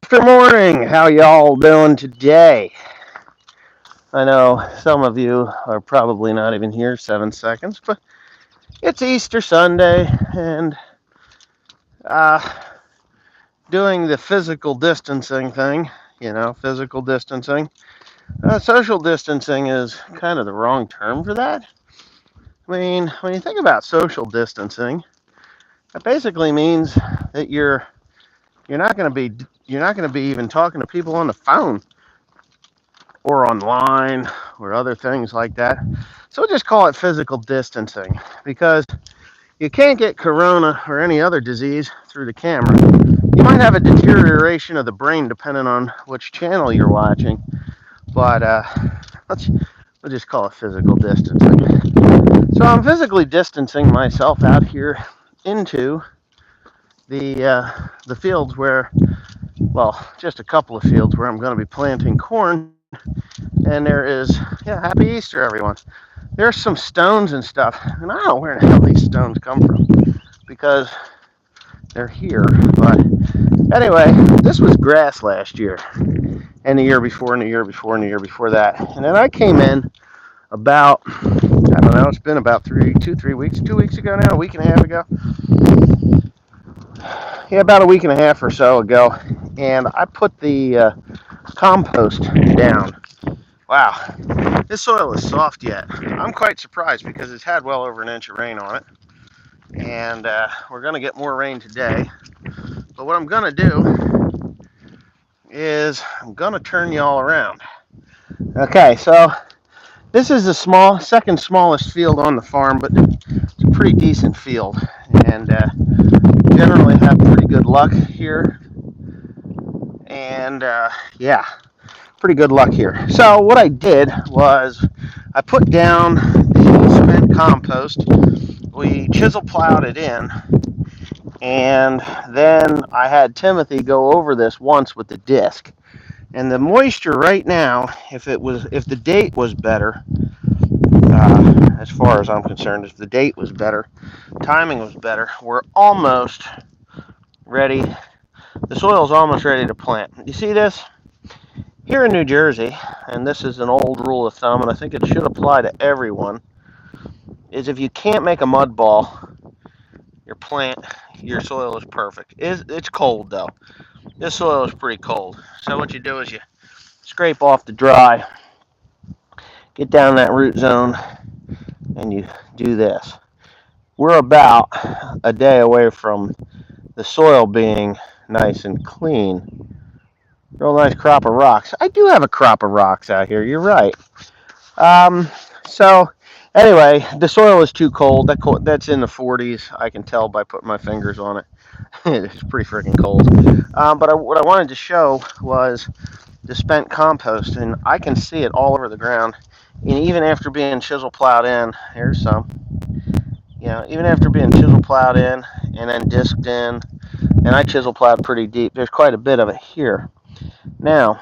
Good morning. How y'all doing today? I know some of you are probably not even here 7 seconds, but it's Easter Sunday and uh, doing the physical distancing thing. Physical distancing. Social distancing is kind of the wrong term for that. I mean, when you think about social distancing, that basically means that you're not going to be even talking to people on the phone or online or other things like that. So we'll just call it physical distancing because you can't get corona or any other disease through the camera. You might have a deterioration of the brain depending on which channel you're watching, but let's we'll just call it physical distancing. So I'm physically distancing myself out here into the fields where, well, just a couple of fields where I'm going to be planting corn. And there is, yeah, happy Easter, everyone. There's some stones and stuff, and I don't know where the hell these stones come from because they're here. But anyway, this was grass last year, and the year before, and the year before, and the year before that. And then I came in about, I don't know, it's been about 3 weeks, 2 weeks ago now, a week and a half ago. Yeah, about a week and a half or so ago, and I put the compost down. Wow, this soil is soft yet. I'm quite surprised because it's had well over an inch of rain on it. And we're going to get more rain today. But what I'm going to do is I'm going to turn y'all around. Okay, so this is the second smallest field on the farm, but it's a pretty decent field. And generally have pretty good luck here. And yeah, pretty good luck here. So what I did was I put down the spent compost. We chisel plowed it in, and then I had Timothy go over this once with the disc. And the moisture right now, if the date was better, as far as I'm concerned, if the date was better, timing was better, we're almost ready. The soil's almost ready to plant. You see this? Here in New Jersey, and this is an old rule of thumb, and I think it should apply to everyone, is if you can't make a mud ball, your soil is perfect. It's cold though. This soil is pretty cold. So what you do is you scrape off the dry, get down that root zone, and you do this. We're about a day away from the soil being nice and clean. Real nice crop of rocks. I do have a crop of rocks out here. You're right. So anyway, the soil is too cold. That's in the 40s. I can tell by putting my fingers on it. It's pretty freaking cold. But what I wanted to show was the spent compost, and I can see it all over the ground. And even after being chisel plowed in, here's some. Even after being chisel plowed in and then disked in, and I chisel plowed pretty deep. There's quite a bit of it here. Now,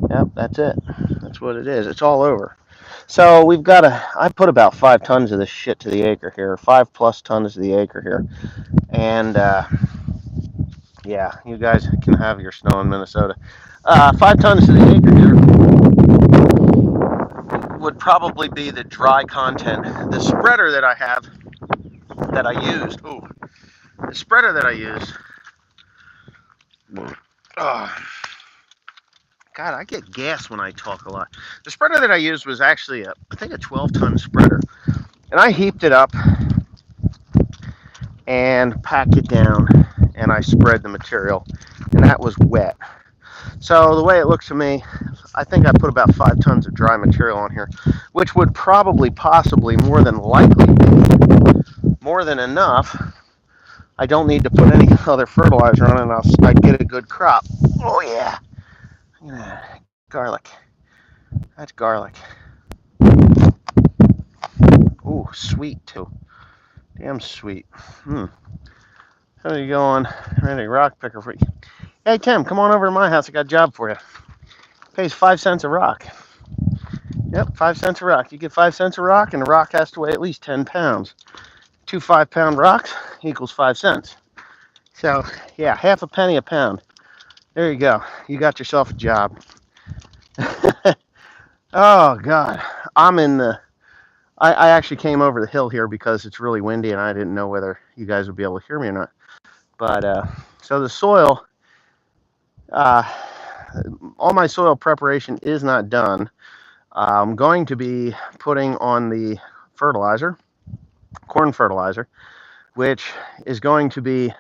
yep, that's it. That's what it is. It's all over. So I put about 5 tons of this shit to the acre here, 5+ tons to the acre here, and yeah, you guys can have your snow in Minnesota. 5 tons to the acre here would probably be the dry content. The spreader that I have, that I used, the spreader that I used, oh, God, I get gas when I talk a lot. The spreader that I used was actually I think a 12-ton spreader, and I heaped it up and packed it down, and I spread the material, and that was wet. So the way it looks to me, I think I put about 5 tons of dry material on here, which would probably, possibly, more than likely be more than enough. I don't need to put any other fertilizer on it, and I'd get a good crop. Oh yeah, garlic. That's garlic. Ooh, sweet too. Damn sweet. How you going? Ready rock picker for you. Hey Tim, come on over to my house. I got a job for you. Pays 5 cents a rock. Yep, 5 cents a rock. You get 5 cents a rock, and the rock has to weigh at least 10 pounds. Two 5-pound rocks equals 5 cents. So, yeah, half a penny a pound. There you go. You got yourself a job. Oh God, I'm in the. I actually came over the hill here because it's really windy and I didn't know whether you guys would be able to hear me or not. But so the soil, uh, all my soil preparation is not done. I'm going to be putting on the fertilizer, corn fertilizer, which is going to be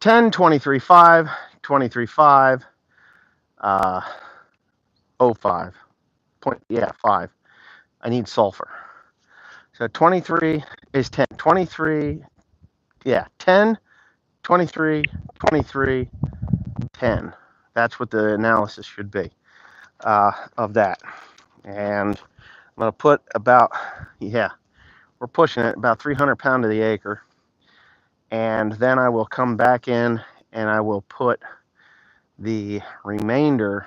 10, 23, 5, 23, 5, 05. Yeah, 5. I need sulfur. So 23 is 10. 23, yeah, 10, 23, 23, 10. That's what the analysis should be of that. And I'm going to put about, yeah, we're pushing it about 300 pound to the acre. And then I will come back in and I will put the remaining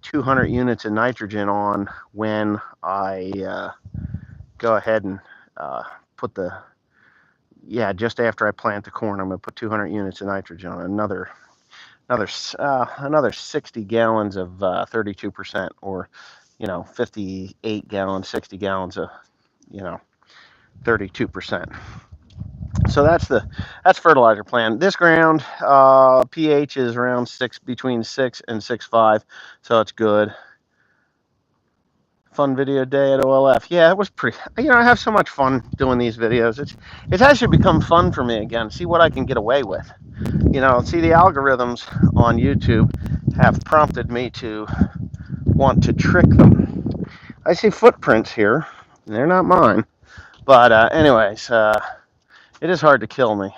200 units of nitrogen on when I go ahead and put just after I plant the corn, I'm going to put 200 units of nitrogen on another 60 gallons of 32%, or 58 gallons, 60 gallons of 32%. So that's fertilizer plan. This ground pH is around between 6 and 6.5, so it's good. Fun video day at OLF. Yeah, it was pretty. I have so much fun doing these videos. It's actually become fun for me again. See what I can get away with. See, the algorithms on YouTube have prompted me to want to trick them. I see footprints here. They're not mine. But anyways, it is hard to kill me.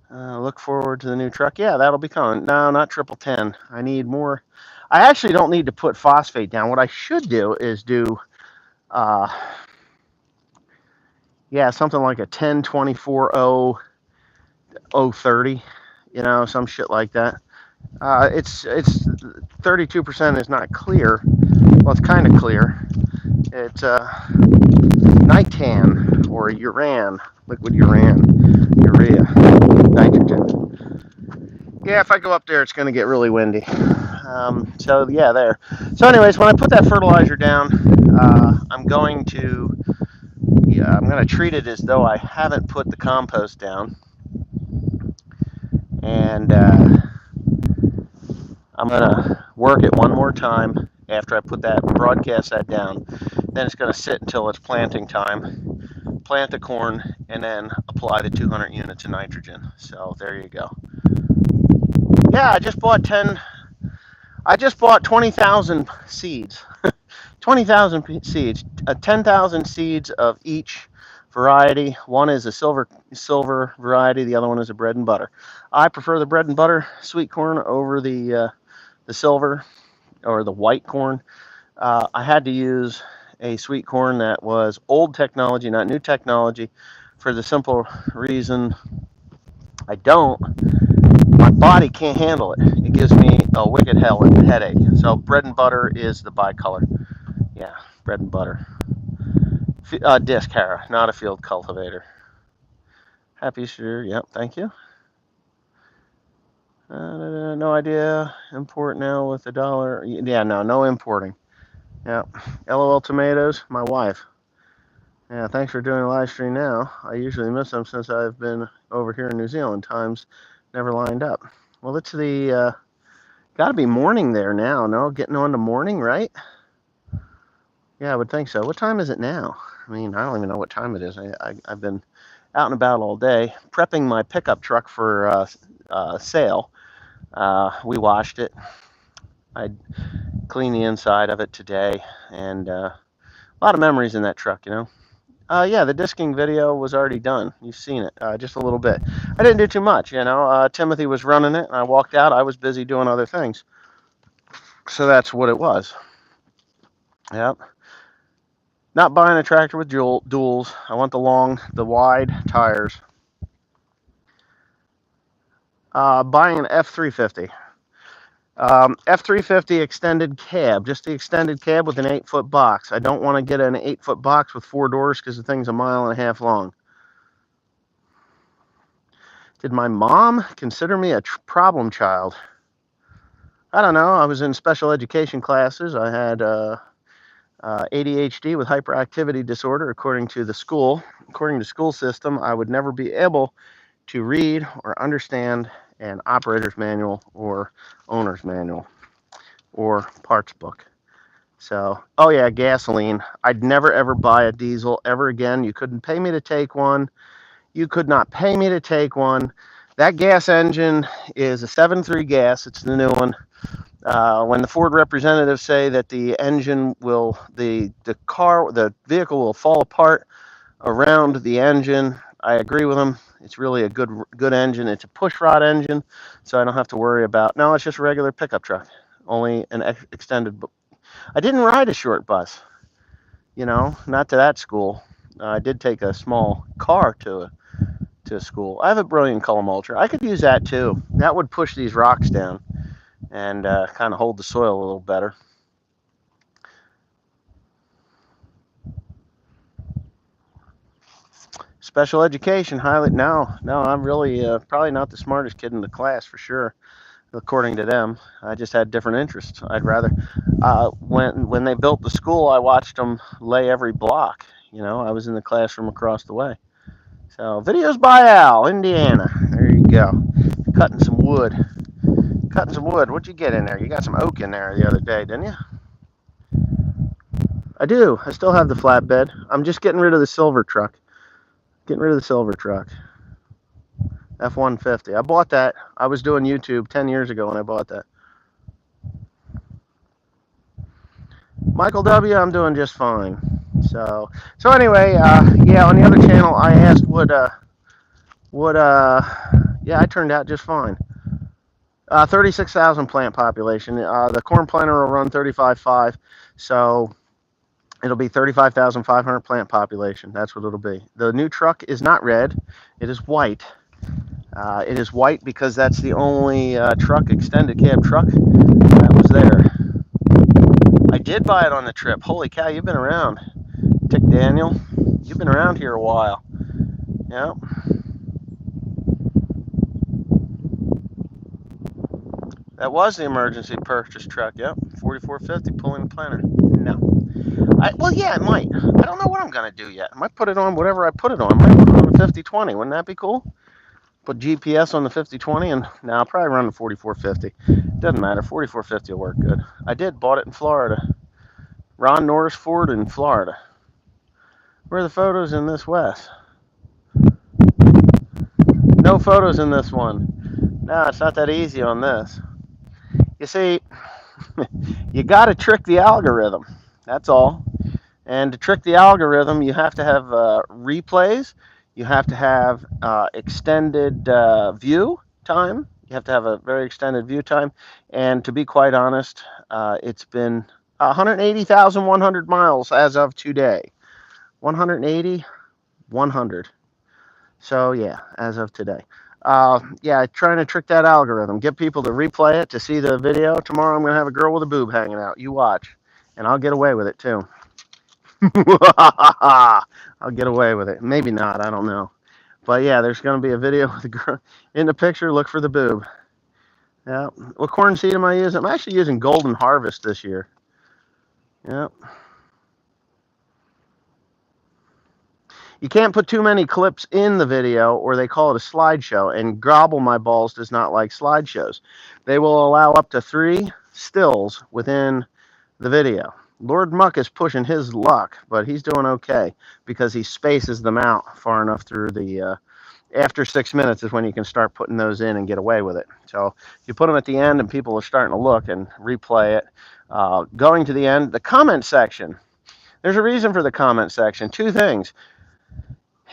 Look forward to the new truck. Yeah, that'll be coming. No, not 1010. I need more. I actually don't need to put phosphate down. What I should do is do, something like a 10, 24, 0, 030, some shit like that. It's 32% is not clear. Well, it's kind of clear. It's nitan or uran, liquid urea, nitrogen. Yeah, if I go up there, it's going to get really windy. So yeah, there. So anyways, when I put that fertilizer down, I'm going to treat it as though I haven't put the compost down, and I'm going to work it one more time after I broadcast that down. Then it's going to sit until it's planting time. Plant the corn and then apply the 200 units of nitrogen. So there you go. Yeah, I just bought 20,000 seeds. 20,000 seeds, 10,000 seeds of each variety. One is a silver variety, the other one is a bread and butter. I prefer the bread and butter sweet corn over the silver or the white corn. I had to use a sweet corn that was old technology, not new technology, for the simple reason my body can't handle it. It gives me a wicked headache. So bread and butter is the bicolor. Yeah, bread and butter. Disc harrow, not a field cultivator. Happy Easter. Yep, thank you. No idea. Import now with $1. Yeah, no importing. Yeah. LOL tomatoes, my wife. Yeah, thanks for doing a live stream now. I usually miss them since I've been over here in New Zealand. Times never lined up. Well, it's got to be morning there now, no? Getting on to morning, right? Yeah, I would think so. What time is it now? I mean, I don't even know what time it is. I've been out and about all day, prepping my pickup truck for sale. We washed it. I cleaned the inside of it today, and a lot of memories in that truck, Yeah, the disking video was already done. You've seen it, just a little bit. I didn't do too much, Timothy was running it, and I walked out. I was busy doing other things. So that's what it was. Yep. Not buying a tractor with duals. I want the wide tires. Buying an F350. F350 extended cab, just the extended cab with an 8-foot box. I don't want to get an 8-foot box with 4 doors because the thing's 1.5 miles long. Did my mom consider me a problem child? I don't know. I was in special education classes. I had ADHD with hyperactivity disorder, according to the school. According to the school system, I would never be able to read or understand an operator's manual or owner's manual or parts book. So, oh yeah, gasoline. I'd never ever buy a diesel ever again. You couldn't pay me to take one. You could not pay me to take one. That gas engine is a 7.3 gas. It's the new one. When the Ford representatives say that the engine will, the vehicle will fall apart around the engine, I agree with them. It's really a good engine. It's a pushrod engine, so I don't have to worry about. No, it's just a regular pickup truck, only an extended. I didn't ride a short bus, not to that school. I did take a small car to school. I have a brilliant column ultra. I could use that too. That would push these rocks down and kind of hold the soil a little better. Special education, highly. No, I'm really probably not the smartest kid in the class for sure, according to them. I just had different interests. I'd rather, when they built the school, I watched them lay every block. I was in the classroom across the way. So, videos by Al, Indiana. There you go. Cutting some wood. What'd you get in there? You got some oak in there the other day, didn't you? I do. I still have the flatbed. I'm just getting rid of the silver truck. F-150. I bought that. I was doing YouTube 10 years ago when I bought that. Michael W., I'm doing just fine. So anyway, yeah, on the other channel, I asked yeah, I turned out just fine. 36,000 plant population. The corn planter will run 35.5, so it'll be 35,500 plant population. That's what it'll be. The new truck is not red. It is white. It is white because that's the only extended cab truck that was there. I did buy it on the trip. Holy cow, you've been around. Dick Daniel, you've been around here a while. Yep. That was the emergency purchase truck. Yep, 4450 pulling the planter. No. Well, yeah, it might. I don't know what I'm going to do yet. I might put it on whatever I put it on. I might put it on the 5020. Wouldn't that be cool? Put GPS on the 5020 and now I'll probably run the 4450. Doesn't matter. 4450 will work good. I bought it in Florida. Ron Norris Ford in Florida. Where are the photos in this, Wes? No photos in this one. No, it's not that easy on this. You see, you got to trick the algorithm. That's all. And to trick the algorithm, you have to have replays. You have to have extended view time. You have to have a very extended view time. And to be quite honest, it's been 180,100 miles as of today. 180, 100. So yeah, as of today. Yeah, trying to trick that algorithm. Get people to replay it to see the video. Tomorrow I'm going to have a girl with a boob hanging out. You watch. And I'll get away with it too. I'll get away with it. Maybe not. I don't know. But yeah, there's going to be a video with a girl in the picture. Look for the boob. Yeah. What corn seed am I using? I'm actually using Golden Harvest this year. Yep. You can't put too many clips in the video or they call it a slideshow. And Gobble My Balls does not like slideshows. They will allow up to 3 stills within the video. Lord Muck is pushing his luck, but he's doing okay because he spaces them out far enough through the. After 6 minutes is when you can start putting those in and get away with it. So you put them at the end and people are starting to look and replay it. Going to the end, the comment section. There's a reason for the comment section. 2 things.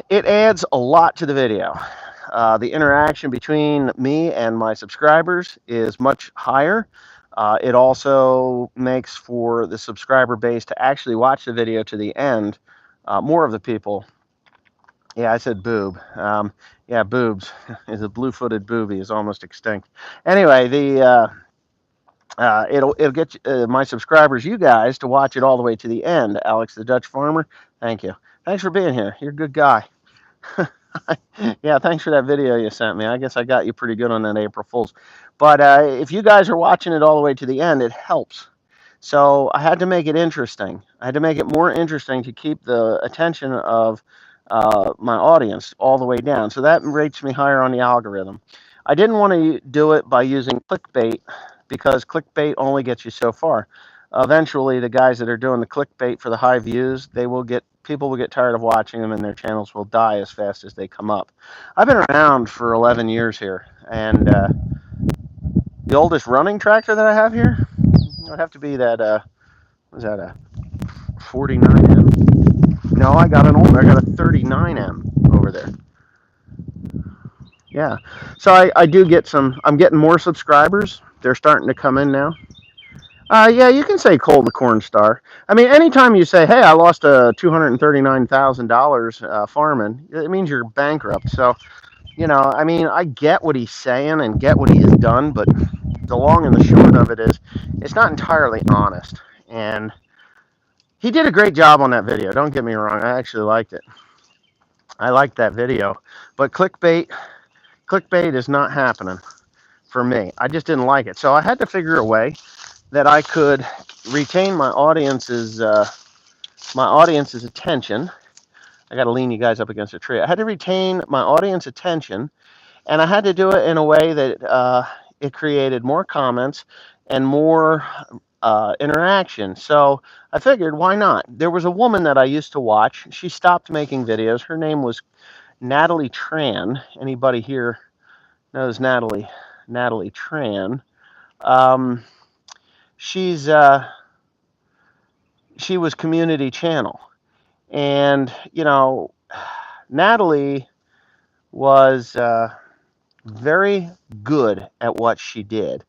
It adds a lot to the video. The interaction between me and my subscribers is much higher. It also makes for the subscriber base to actually watch the video to the end. More of the people. Yeah, I said boob. Yeah, boobs. The blue-footed booby is almost extinct. Anyway, it'll get my subscribers, you guys, to watch it all the way to the end. Alex the Dutch Farmer, thank you. Thanks for being here. You're a good guy. Yeah, thanks for that video you sent me. I guess I got you pretty good on that April Fool's. But if you guys are watching it all the way to the end, it helps. So I had to make it interesting. I had to make it more interesting to keep the attention of my audience all the way down. So that rates me higher on the algorithm. I didn't want to do it by using clickbait because clickbait only gets you so far. Eventually, the guys that are doing the clickbait for the high views, they will get people will get tired of watching them, and their channels will die as fast as they come up. I've been around for 11 years here, and the oldest running tractor that I have here would have to be that. Was that a 49M? No, I got an older. I got a 39M over there. Yeah. So I do get some. I'm getting more subscribers. They're starting to come in now. Yeah, you can say Cole the Corn Star. I mean, anytime you say, "Hey, I lost $239,000 farming," it means you're bankrupt. So, I mean, I get what he's saying and get what he has done, but the long and the short of it is, it's not entirely honest. And he did a great job on that video. Don't get me wrong. I actually liked it. I liked that video, but clickbait is not happening for me. I just didn't like it. So I had to figure a way that I could retain my audience's attention. I got to lean you guys up against a tree. I had to retain my audience attention, and I had to do it in a way that it created more comments and more interaction. So I figured, why not? There was a woman that I used to watch. She stopped making videos. Her name was Natalie Tran. Anybody here knows Natalie Tran? Um, she's she was community channel, and Natalie was very good at what she did.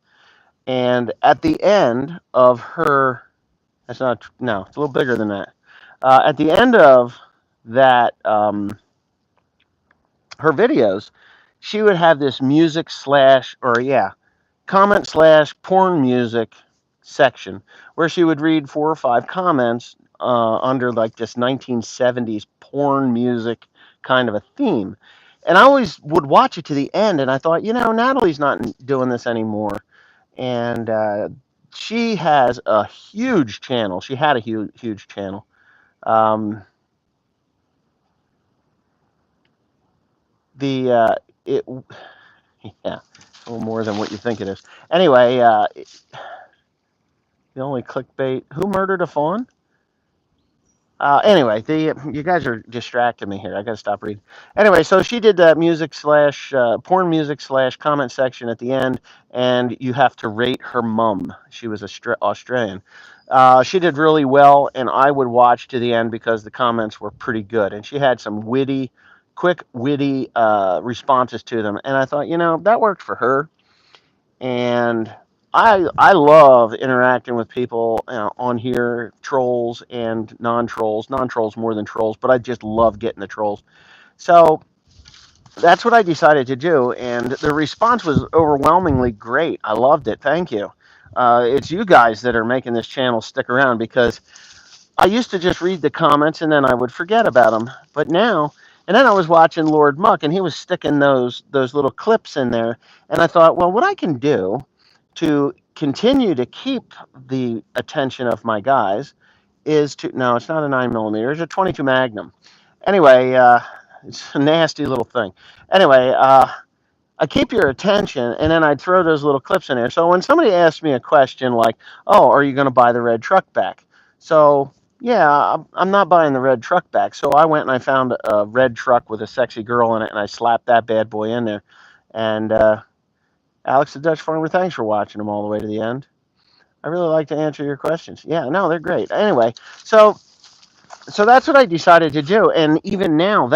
And at the end of her, that's not, no, it's a little bigger than that. At the end of that, her videos, she would have this music slash, or yeah, comment slash porn music section where she would read 4 or 5 comments under like this 1970s porn music kind of a theme. And I always would watch it to the end, and I thought, Natalie's not doing this anymore. And she has a huge channel. She had a huge channel. Um, the it yeah, a little more than what you think it is. Anyway, the only clickbait. Who murdered a fawn? Anyway, you guys are distracting me here. I gotta stop reading. Anyway, so she did that music slash porn music slash comment section at the end, and you have to rate her mum. She was Australian. She did really well, and I would watch to the end because the comments were pretty good, and she had some quick witty responses to them, and I thought, that worked for her. And I love interacting with people on here, trolls and non-trolls, non-trolls more than trolls, but I just love getting the trolls. So that's what I decided to do, and the response was overwhelmingly great. I loved it. Thank you. It's you guys that are making this channel stick around, because I used to just read the comments and then I would forget about them. But now, and then I was watching Lord Muck, and he was sticking those little clips in there, and I thought, well, what I can do to continue to keep the attention of my guys is to, no, it's not a 9mm, it's a 22 Magnum. Anyway, it's a nasty little thing. Anyway, I keep your attention, and then I'd throw those little clips in there. So when somebody asks me a question like, "Oh, are you going to buy the red truck back?" So yeah, I'm not buying the red truck back. So I went and I found a red truck with a sexy girl in it, and I slapped that bad boy in there. And Alex the Dutch Farmer, thanks for watching them all the way to the end. I really like to answer your questions. Yeah, no, they're great. Anyway, so that's what I decided to do. And even now,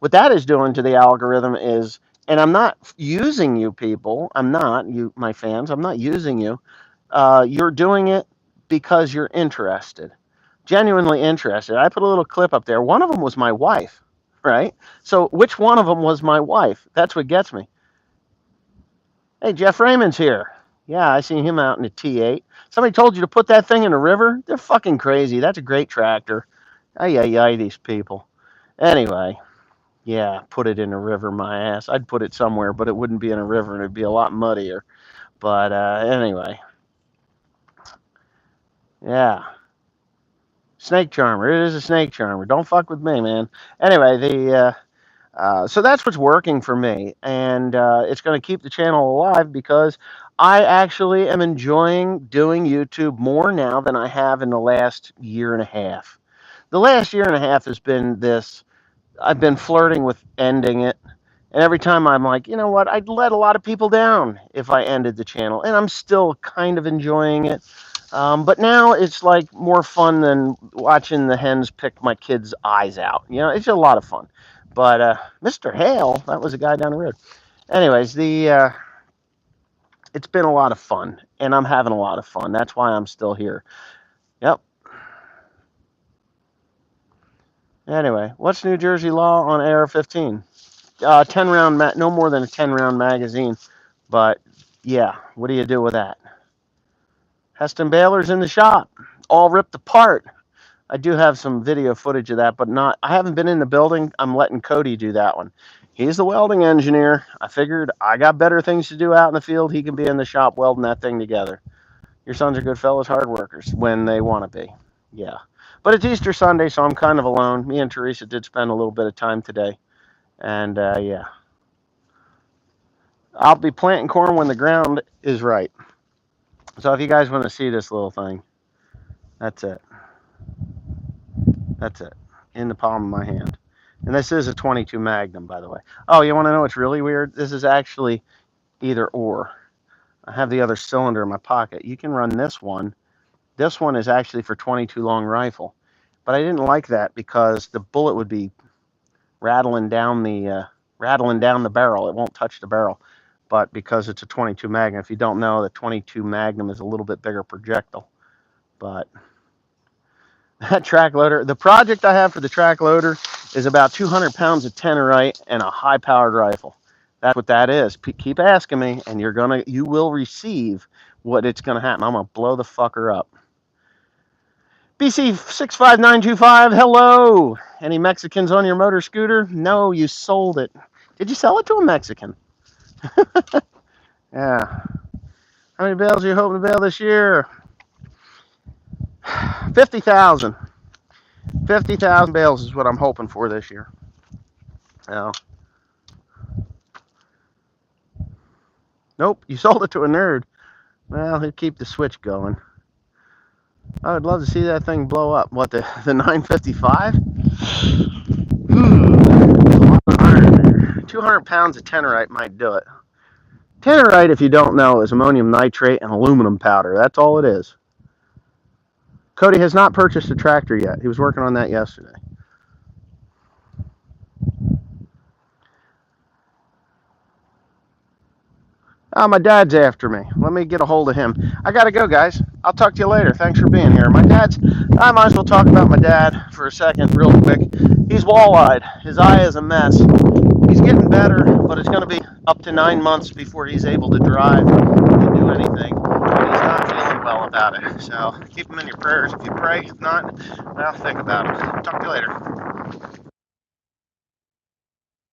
what that is doing to the algorithm is, and I'm not using you people, I'm not, you, my fans, I'm not using you. You're doing it because you're interested, genuinely interested. I put a little clip up there. One of them was my wife, right? So which one of them was my wife? That's what gets me. Hey, Jeff Raymond's here. Yeah, I seen him out in the T8. Somebody told you to put that thing in the river? They're fucking crazy. That's a great tractor. Ay, these people. Anyway, Yeah, put it in a river, my ass. I'd put it somewhere, but it wouldn't be in a river and it'd be a lot muddier. But anyway, yeah. Snake charmer. It is a snake charmer. Don't fuck with me, man. Anyway, so that's what's working for me, and it's going to keep the channel alive because I actually am enjoying doing YouTube more now than I have in the last year and a half. The last year and a half has been this. I've been flirting with ending it. And every time I'm like, you know what, I'd let a lot of people down if I ended the channel. And I'm still kind of enjoying it. But now it's like more fun than watching the hens pick my kids' eyes out. You know, it's a lot of fun. But Mr. Hale, that was a guy down the road. Anyways, it's been a lot of fun, and I'm having a lot of fun. That's why I'm still here. Yep. Anyway, what's New Jersey law on AR-15? 10 round, no more than a 10 round magazine. But yeah, what do you do with that? Heston Baylor's in the shop, all ripped apart. I do have some video footage of that, but not. I haven't been in the building. I'm letting Cody do that one. He's the welding engineer. I figured I got better things to do out in the field. He can be in the shop welding that thing together. Your sons are good fellas, hard workers when they want to be. Yeah. But it's Easter Sunday, so I'm kind of alone. Me and Teresa did spend a little bit of time today. And yeah. I'll be planting corn when the ground is right. So if you guys want to see this little thing, that's it. That's it. In the palm of my hand. And this is a 22 Magnum, by the way. Oh, you want to know what's really weird? This is actually either or. I have the other cylinder in my pocket. You can run this one. This one is actually for 22 long rifle. But I didn't like that because the bullet would be rattling down the barrel. It won't touch the barrel. But because it's a 22 Magnum, if you don't know, the 22 Magnum is a little bit bigger projectile. But that track loader, the project I have for the track loader is about 200 pounds of Tenorite and a high-powered rifle. That's what that is. Keep asking me, and you will receive what it's gonna happen. I'm gonna blow the fucker up. BC 65925, hello. Any Mexicans on your motor scooter? No, you sold it. Did you sell it to a Mexican? Yeah. How many bales are you hoping to bail this year? 50,000. 50,000 bales is what I'm hoping for this year. Now, nope, you sold it to a nerd. Well, he'll keep the switch going. I would love to see that thing blow up. What, the 955? 200 pounds of Tenorite might do it. Tenorite, if you don't know, is ammonium nitrate and aluminum powder. That's all it is. Cody has not purchased a tractor yet. He was working on that yesterday. Oh, my dad's after me. Let me get a hold of him. I gotta go, guys. I'll talk to you later. Thanks for being here. I might as well talk about my dad for a second, real quick. He's wall-eyed. His eye is a mess. He's getting better, but it's going to be up to 9 months before he's able to drive and do anything. And he's not feeling well about it. So keep him in your prayers if you pray. If not, well, think about it. Talk to you later.